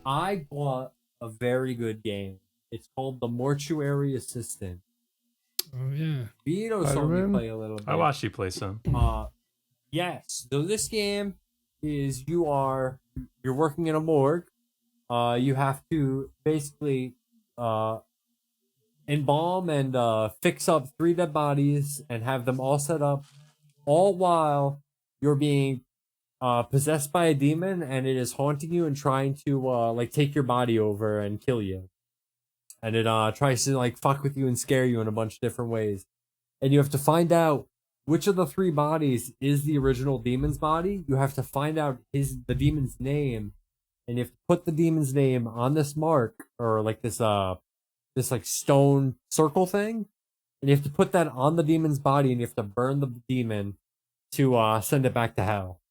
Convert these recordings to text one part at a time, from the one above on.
I bought a very good game. It's called the Mortuary Assistant. Oh yeah. Vito saw me play a little bit. I watched you play some. Yes. So this game is you're working in a morgue. You have to basically embalm and fix up 3 dead bodies and have them all set up, all while you're being possessed by a demon and it is haunting you and trying to like take your body over and kill you. And it tries to like fuck with you and scare you in a bunch of different ways. And you have to find out which of the 3 bodies is the original demon's body. You have to find out the demon's name, and you have to put the demon's name on this mark or like this like stone circle thing, and you have to put that on the demon's body, and you have to burn the demon to send it back to hell.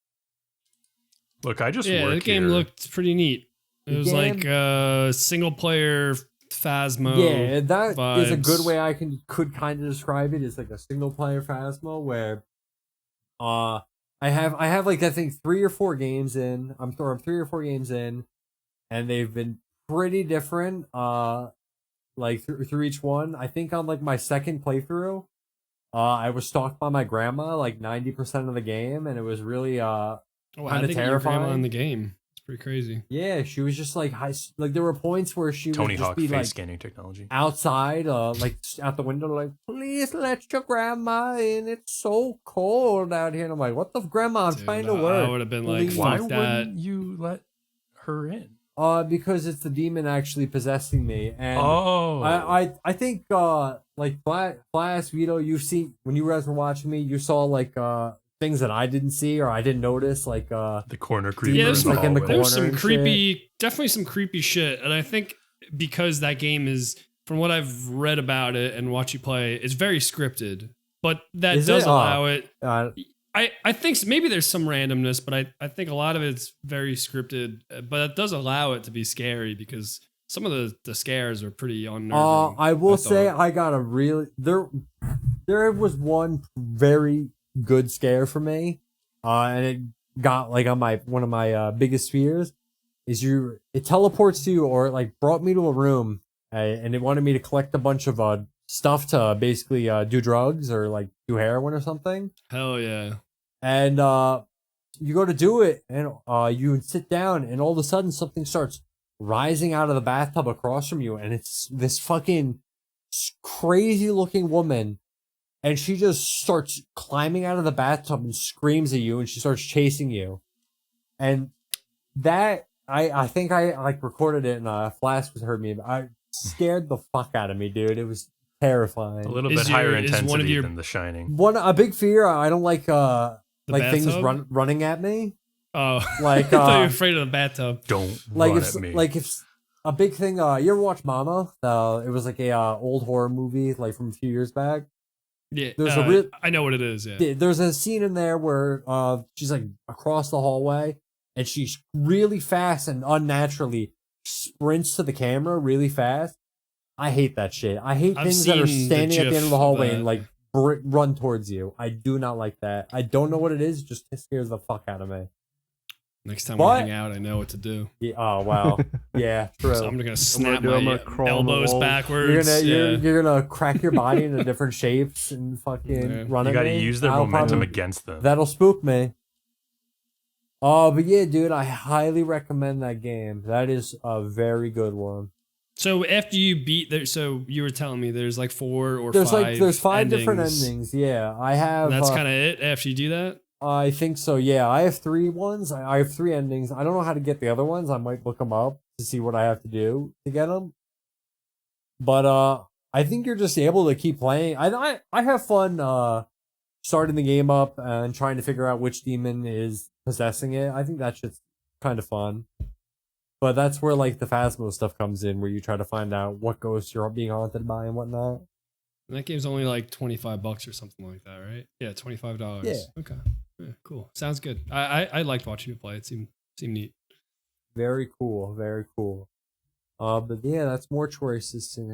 Look, I just the game looked pretty neat. It was like a single player Phasmo. Yeah, that vibes. Is a good way I could kind of describe it. It's like a single player Phasmo where I have like I think 3 or 4 games in. I'm 3 or 4 games in, and they've been pretty different. Like through each one. I think on like my second playthrough, I was stalked by my grandma like 90% of the game, and it was really kind of terrifying. Your grandma in the game. It's pretty crazy. Yeah, she was just like like there were points where she Tony would just Hawk be face like scanning technology outside, like out the window, like please let your grandma in. It's so cold out here. And I'm like, what the grandma? I'm trying to work. I would have been like, why fuck that. wouldn't you let her in? Because it's the demon actually possessing me, and I think like Flash Vito, you've seen when you guys were watching me, you saw like things that I didn't see or I didn't notice, like the corner creeper. Yeah, there's like in the there's corner some creepy, definitely some creepy shit, and I think because that game is, from what I've read about it and watched you play, it's very scripted, but that does allow it. I think maybe there's some randomness, but I think a lot of it's very scripted, but it does allow it to be scary because some of the scares are pretty unnerving. I will say I got a really there was one very good scare for me, and it got like on one of my biggest fears is it teleports you or it like brought me to a room and it wanted me to collect a bunch of stuff to basically do drugs or like do heroin or something. Hell yeah. And you go to do it, and you sit down, and all of a sudden something starts rising out of the bathtub across from you, and it's this fucking crazy looking woman, and she just starts climbing out of the bathtub and screams at you, and she starts chasing you. And that I think I like recorded it, and Flash heard me. I scared the fuck out of me, dude. It was terrifying. A little bit higher intensity than The Shining. A big fear. I don't like things bathtub? running at me. Oh, like I thought you were afraid of the bathtub. Don't like run if at me. like if a big thing. You ever watch Mama? It was like a old horror movie like from a few years back. Yeah, There's I know what it is. Yeah, there's a scene in there where she's like across the hallway and she's really fast and unnaturally sprints to the camera really fast. I hate that shit. I hate things that are standing at the end of the hallway and like run towards you. I do not like that. I don't know what it is. It just scares the fuck out of me. Next time we hang out, I know what to do. Yeah, oh wow. Yeah, true. So I'm gonna snap my elbows backwards. You're gonna crack your body into different shapes and fucking run. You gotta use their momentum against them. That'll spook me. Oh, but yeah, dude, I highly recommend that game. That is a very good one. So after you beat there, so you were telling me there's like 4 or 5. There's 5 different endings. Yeah, I have. And that's kind of it. After you do that, I think so. Yeah, I have 3 ones. I have 3 endings. I don't know how to get the other ones. I might look them up to see what I have to do to get them. But I think you're just able to keep playing. I have fun starting the game up and trying to figure out which demon is possessing it. I think that shit's kind of fun. But that's where like the Phasmo stuff comes in, where you try to find out what ghosts you're being haunted by and whatnot. And that game's only like $25 or something like that, right? Yeah, $25. Yeah. Okay. Yeah, cool. Sounds good. I liked watching you play. It seemed neat. Very cool. Very cool. But yeah, that's Mortuary Assistant.